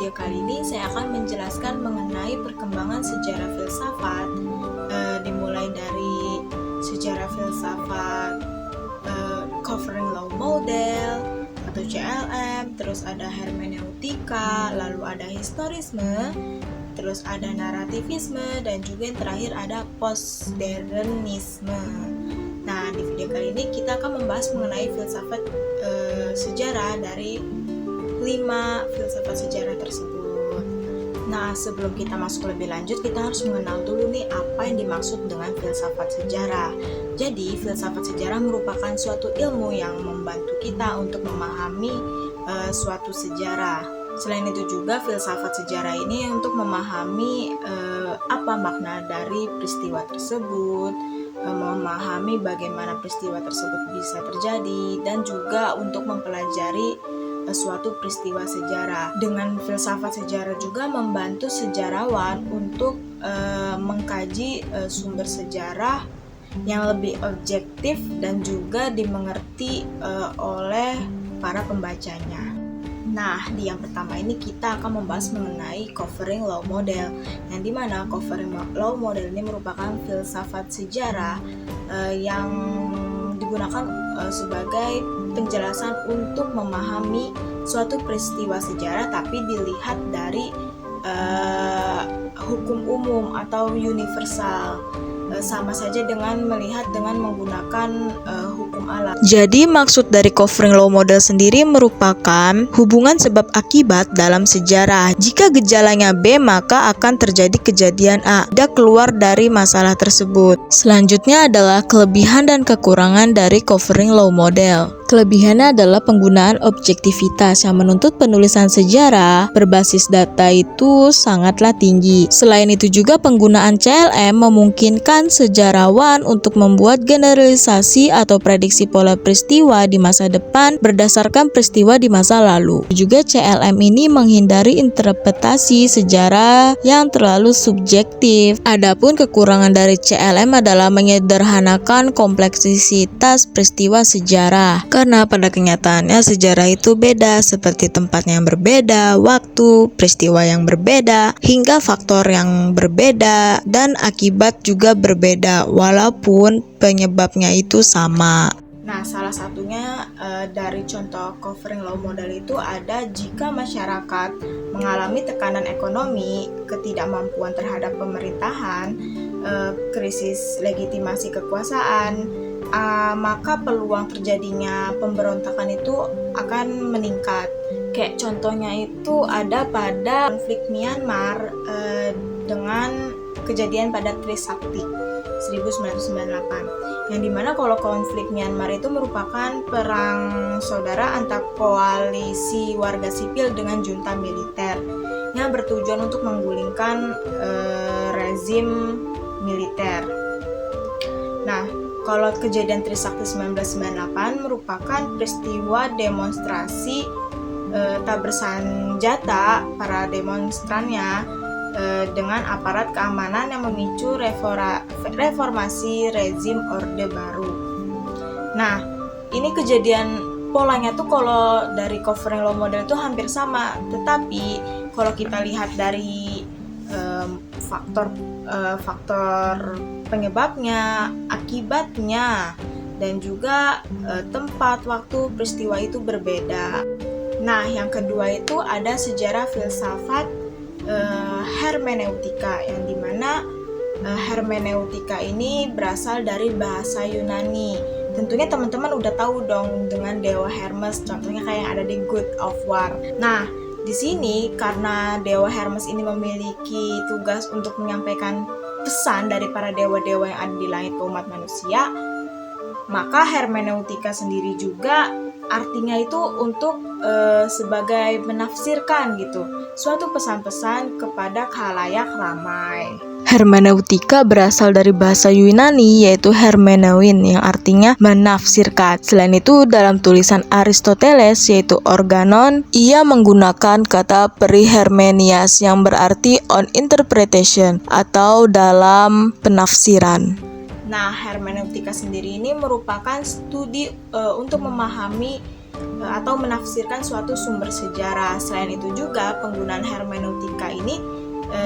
video kali ini saya akan menjelaskan mengenai perkembangan sejarah filsafat, dimulai dari sejarah filsafat Covering Law Model atau CLM, terus ada hermeneutika, lalu ada historisme, terus ada narativisme, dan juga yang terakhir ada postmodernisme. Nah, di video kali ini kita akan membahas mengenai filsafat sejarah dari 5 filsafat sejarah tersebut. Nah, sebelum kita masuk lebih lanjut, kita harus mengenal dulu nih apa yang dimaksud dengan filsafat sejarah. Jadi, filsafat sejarah merupakan suatu ilmu yang membantu kita untuk memahami suatu sejarah. Selain itu juga filsafat sejarah ini untuk memahami apa makna dari peristiwa tersebut, memahami bagaimana peristiwa tersebut bisa terjadi, dan juga untuk mempelajari suatu peristiwa sejarah. Dengan filsafat sejarah juga membantu sejarawan untuk mengkaji sumber sejarah yang lebih objektif dan juga dimengerti oleh para pembacanya. Nah, di yang pertama ini kita akan membahas mengenai Covering Law Model, yang dimana Covering Law Model ini merupakan filsafat sejarah yang digunakan sebagai penjelasan untuk memahami suatu peristiwa sejarah, tapi dilihat dari hukum umum atau universal. Sama saja dengan melihat dengan menggunakan hukum alam. Jadi maksud dari Covering Law Model sendiri merupakan hubungan sebab akibat dalam sejarah. Jika gejalanya B, maka akan terjadi kejadian A. Tidak keluar dari masalah tersebut. Selanjutnya adalah kelebihan dan kekurangan dari Covering Law Model. Kelebihannya adalah penggunaan objektivitas yang menuntut penulisan sejarah berbasis data itu sangatlah tinggi. Selain itu juga penggunaan CLM memungkinkan sejarawan untuk membuat generalisasi atau prediksi pola peristiwa di masa depan berdasarkan peristiwa di masa lalu. Juga CLM ini menghindari interpretasi sejarah yang terlalu subjektif. Adapun kekurangan dari CLM adalah menyederhanakan kompleksitas peristiwa sejarah. Karena pada kenyataannya sejarah itu beda, seperti tempatnya yang berbeda, waktu, peristiwa yang berbeda, hingga faktor yang berbeda, dan akibat juga berbeda, walaupun penyebabnya itu sama. Nah, salah satunya dari contoh Covering Law Model itu ada jika masyarakat mengalami tekanan ekonomi, ketidakmampuan terhadap pemerintahan, krisis legitimasi kekuasaan, maka peluang terjadinya pemberontakan itu akan meningkat. Kayak contohnya itu ada pada konflik Myanmar dengan kejadian pada Trisakti 1998, yang dimana kalau konflik Myanmar itu merupakan perang saudara antar koalisi warga sipil dengan junta militer yang bertujuan untuk menggulingkan rezim militer. Nah, kalau kejadian Trisakti 1998 merupakan peristiwa demonstrasi tak bersenjata para demonstrannya dengan aparat keamanan yang memicu reformasi rezim Orde Baru. Nah, ini kejadian polanya tuh kalau dari Covering Law Model itu hampir sama, tetapi kalau kita lihat dari faktor penyebabnya, akibatnya, dan juga tempat waktu peristiwa itu berbeda. Nah, yang kedua itu ada sejarah filsafat hermeneutika, yang dimana hermeneutika ini berasal dari bahasa Yunani. Tentunya teman-teman udah tahu dong dengan dewa Hermes, contohnya kayak yang ada di God of War. Nah, di sini karena dewa Hermes ini memiliki tugas untuk menyampaikan pesan dari para dewa-dewa yang ada di langit ke umat manusia, maka hermeneutika sendiri juga artinya itu untuk sebagai menafsirkan gitu suatu pesan-pesan kepada khalayak ramai. Hermeneutika berasal dari bahasa Yunani yaitu hermeneuin yang artinya menafsirkan. Selain itu dalam tulisan Aristoteles yaitu Organon, ia menggunakan kata perihermenias yang berarti on interpretation atau dalam penafsiran. Nah, hermeneutika sendiri ini merupakan studi untuk memahami atau menafsirkan suatu sumber sejarah. Selain itu juga penggunaan hermeneutika ini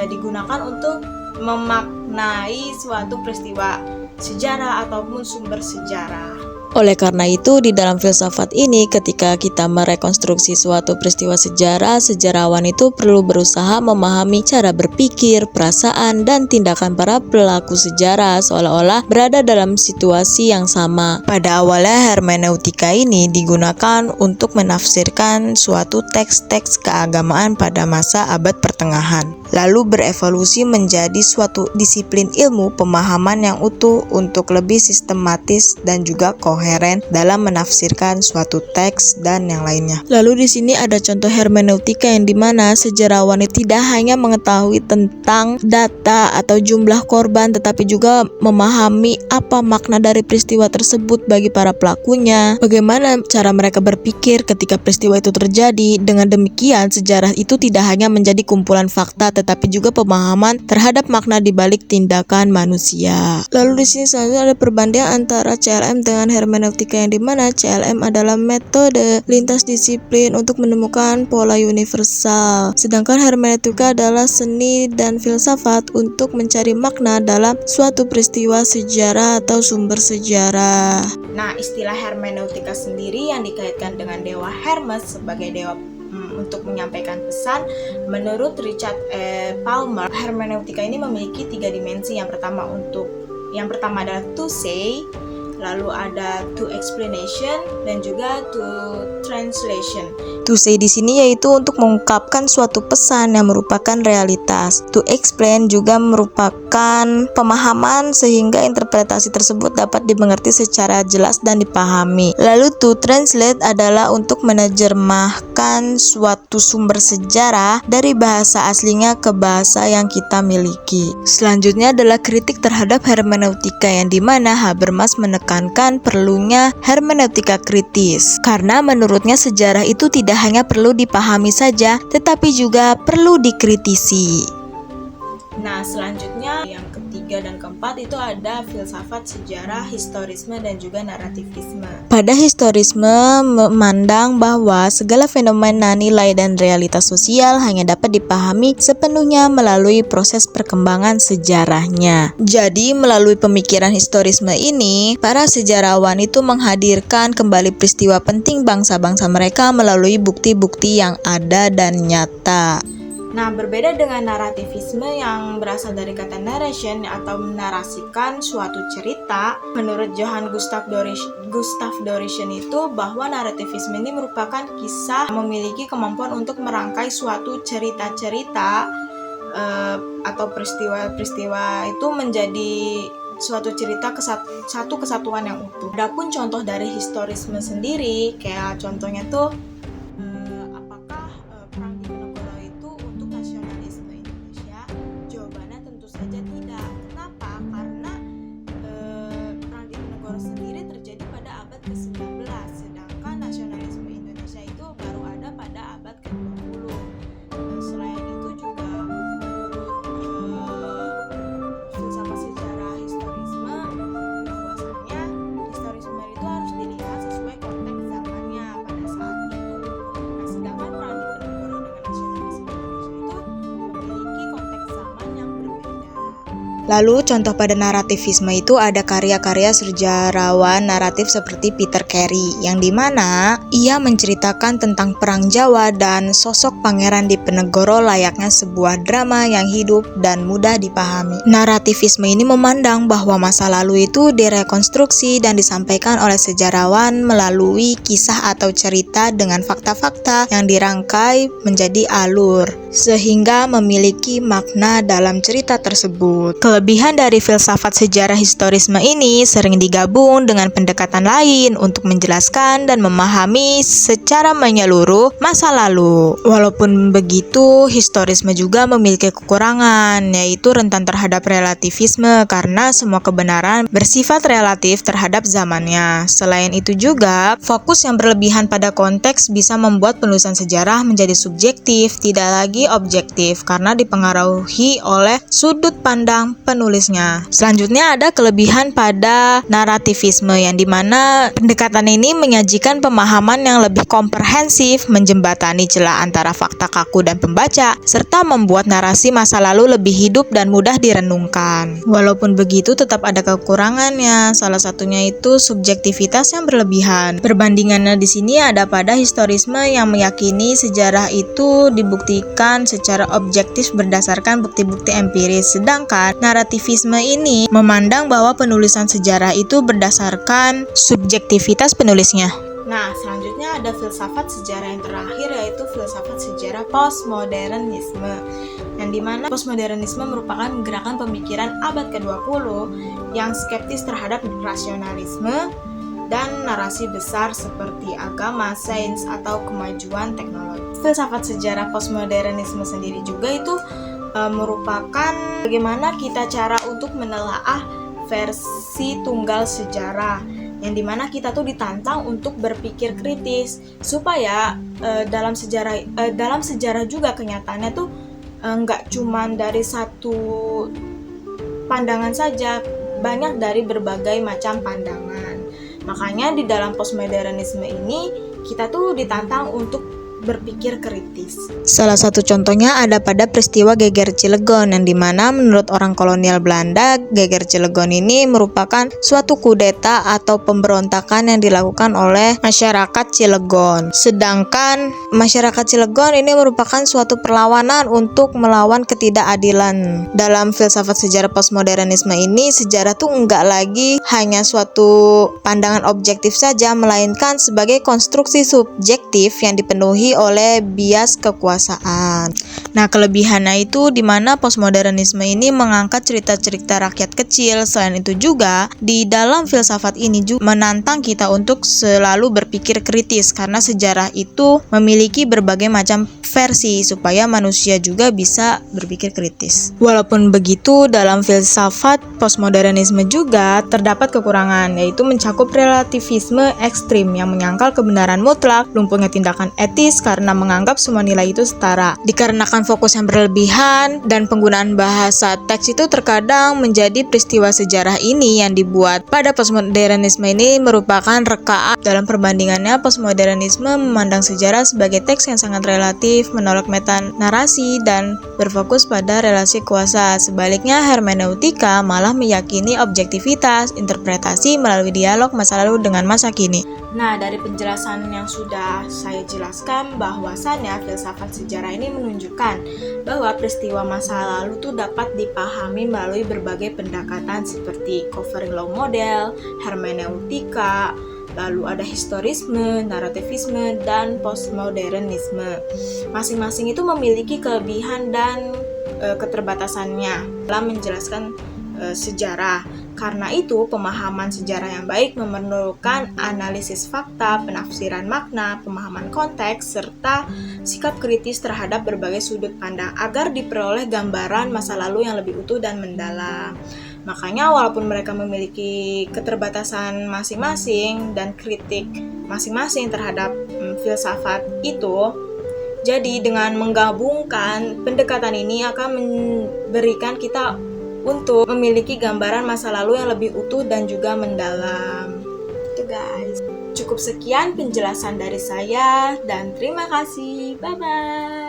digunakan untuk memaknai suatu peristiwa sejarah ataupun sumber sejarah. Oleh karena itu, di dalam filsafat ini, ketika kita merekonstruksi suatu peristiwa sejarah, sejarawan itu perlu berusaha memahami cara berpikir, perasaan, dan tindakan para pelaku sejarah seolah-olah berada dalam situasi yang sama. Pada awalnya, hermeneutika ini digunakan untuk menafsirkan suatu teks-teks keagamaan pada masa abad pertengahan, lalu berevolusi menjadi suatu disiplin ilmu pemahaman yang utuh untuk lebih sistematis dan juga koheren dalam menafsirkan suatu teks dan yang lainnya. Lalu di sini ada contoh hermeneutika yang dimana sejarawan itu tidak hanya mengetahui tentang data atau jumlah korban, tetapi juga memahami apa makna dari peristiwa tersebut bagi para pelakunya, bagaimana cara mereka berpikir ketika peristiwa itu terjadi. Dengan demikian, sejarah itu tidak hanya menjadi kumpulan fakta, tetapi juga pemahaman terhadap makna di balik tindakan manusia. Lalu di sini selanjutnya ada perbandingan antara CLM dengan hermeneutika, yang dimana CLM adalah metode lintas disiplin untuk menemukan pola universal, sedangkan hermeneutika adalah seni dan filsafat untuk mencari makna dalam suatu peristiwa sejarah atau sumber sejarah. Nah, istilah hermeneutika sendiri yang dikaitkan dengan dewa Hermes sebagai dewa untuk menyampaikan pesan. Menurut Richard Palmer, hermeneutika ini memiliki 3 dimensi. Yang pertama adalah to say, lalu ada to explanation, dan juga to translation. To say di sini yaitu untuk mengungkapkan suatu pesan yang merupakan realitas. To explain juga merupakan pemahaman sehingga interpretasi tersebut dapat dimengerti secara jelas dan dipahami. Lalu to translate adalah untuk menerjemahkan suatu sumber sejarah dari bahasa aslinya ke bahasa yang kita miliki. Selanjutnya adalah kritik terhadap hermeneutika, yang dimana Habermas menekankan perlunya hermeneutika kritis, karena menurutnya sejarah itu tidak hanya perlu dipahami saja, tetapi juga perlu dikritisi. Nah, selanjutnya yang ketiga dan keempat itu ada filsafat sejarah, historisme, dan juga narativisme. Pada historisme memandang bahwa segala fenomena, nilai, dan realitas sosial hanya dapat dipahami sepenuhnya melalui proses perkembangan sejarahnya. Jadi, melalui pemikiran historisme ini, para sejarawan itu menghadirkan kembali peristiwa penting bangsa-bangsa mereka melalui bukti-bukti yang ada dan nyata. Nah, berbeda dengan narativisme yang berasal dari kata narration atau menarasikan suatu cerita, menurut Johann Gustav Dorissen itu bahwa narativisme ini merupakan kisah memiliki kemampuan untuk merangkai suatu cerita-cerita atau peristiwa-peristiwa itu menjadi suatu cerita satu kesatuan yang utuh. Adapun contoh dari historisme sendiri, kayak contohnya tuh Lalu contoh pada narativisme itu ada karya-karya sejarawan naratif seperti Peter Carey, yang dimana ia menceritakan tentang Perang Jawa dan sosok Pangeran Diponegoro layaknya sebuah drama yang hidup dan mudah dipahami. Narativisme ini memandang bahwa masa lalu itu direkonstruksi dan disampaikan oleh sejarawan melalui kisah atau cerita dengan fakta-fakta yang dirangkai menjadi alur, sehingga memiliki makna dalam cerita tersebut. Kelebihan dari filsafat sejarah historisme ini sering digabung dengan pendekatan lain untuk menjelaskan dan memahami secara menyeluruh masa lalu. Walaupun begitu, historisme juga memiliki kekurangan, yaitu rentan terhadap relativisme karena semua kebenaran bersifat relatif terhadap zamannya. Selain itu juga, fokus yang berlebihan pada konteks bisa membuat penulisan sejarah menjadi subjektif, tidak lagi objektif, karena dipengaruhi oleh sudut pandang penulisnya. Selanjutnya ada kelebihan pada narativisme, yang dimana pendekatan ini menyajikan pemahaman yang lebih komprehensif, menjembatani celah antara fakta kaku dan pembaca, serta membuat narasi masa lalu lebih hidup dan mudah direnungkan. Walaupun begitu, tetap ada kekurangannya. Salah satunya itu subjektivitas yang berlebihan. Perbandingannya di sini ada pada historisme yang meyakini sejarah itu dibuktikan secara objektif berdasarkan bukti-bukti empiris, sedangkan narativisme ini memandang bahwa penulisan sejarah itu berdasarkan subjektivitas penulisnya. Nah, selanjutnya ada filsafat sejarah yang terakhir, yaitu filsafat sejarah postmodernisme, yang dimana postmodernisme merupakan gerakan pemikiran abad ke-20 yang skeptis terhadap rasionalisme dan narasi besar seperti agama, sains, atau kemajuan teknologi. Filsafat sejarah postmodernisme sendiri juga itu merupakan bagaimana kita cara untuk menelaah versi tunggal sejarah, yang dimana kita tuh ditantang untuk berpikir kritis supaya dalam sejarah juga kenyataannya tuh nggak cuman dari satu pandangan saja, banyak dari berbagai macam pandangan. Makanya di dalam postmodernisme ini kita tuh ditantang untuk berpikir kritis. Salah satu contohnya ada pada peristiwa Geger Cilegon, yang dimana menurut orang kolonial Belanda, Geger Cilegon ini merupakan suatu kudeta atau pemberontakan yang dilakukan oleh masyarakat Cilegon. Sedangkan masyarakat Cilegon ini merupakan suatu perlawanan untuk melawan ketidakadilan. Dalam filsafat sejarah postmodernisme ini, sejarah tuh enggak lagi hanya suatu pandangan objektif saja, melainkan sebagai konstruksi subjektif yang dipenuhi oleh bias kekuasaan. Nah, kelebihannya itu di mana postmodernisme ini mengangkat cerita-cerita rakyat kecil. Selain itu juga di dalam filsafat ini juga menantang kita untuk selalu berpikir kritis, karena sejarah itu memiliki berbagai macam versi supaya manusia juga bisa berpikir kritis. Walaupun begitu, dalam filsafat postmodernisme juga terdapat kekurangan, yaitu mencakup relativisme ekstrim yang menyangkal kebenaran mutlak, lumpuhnya tindakan etis karena menganggap semua nilai itu setara. Dikarenakan fokus yang berlebihan dan penggunaan bahasa teks itu terkadang menjadi peristiwa sejarah ini yang dibuat pada postmodernisme ini merupakan rekaan. Dalam perbandingannya, postmodernisme memandang sejarah sebagai teks yang sangat relatif, menolak metanarasi dan berfokus pada relasi kuasa. Sebaliknya, hermeneutika malah meyakini objektivitas interpretasi melalui dialog masa lalu dengan masa kini. Nah, dari penjelasan yang sudah saya jelaskan, bahwasannya filsafat sejarah ini menunjukkan bahwa peristiwa masa lalu itu dapat dipahami melalui berbagai pendekatan seperti covering law model, hermeneutika, lalu ada historisme, narativisme, dan postmodernisme. Masing-masing itu memiliki kelebihan dan keterbatasannya dalam menjelaskan sejarah. Karena itu, pemahaman sejarah yang baik memerlukan analisis fakta, penafsiran makna, pemahaman konteks, serta sikap kritis terhadap berbagai sudut pandang agar diperoleh gambaran masa lalu yang lebih utuh dan mendalam. Makanya walaupun mereka memiliki keterbatasan masing-masing dan kritik masing-masing terhadap filsafat itu, jadi dengan menggabungkan pendekatan ini akan memberikan kita untuk memiliki gambaran masa lalu yang lebih utuh dan juga mendalam. Itu guys. Cukup sekian penjelasan dari saya dan terima kasih. Bye-bye.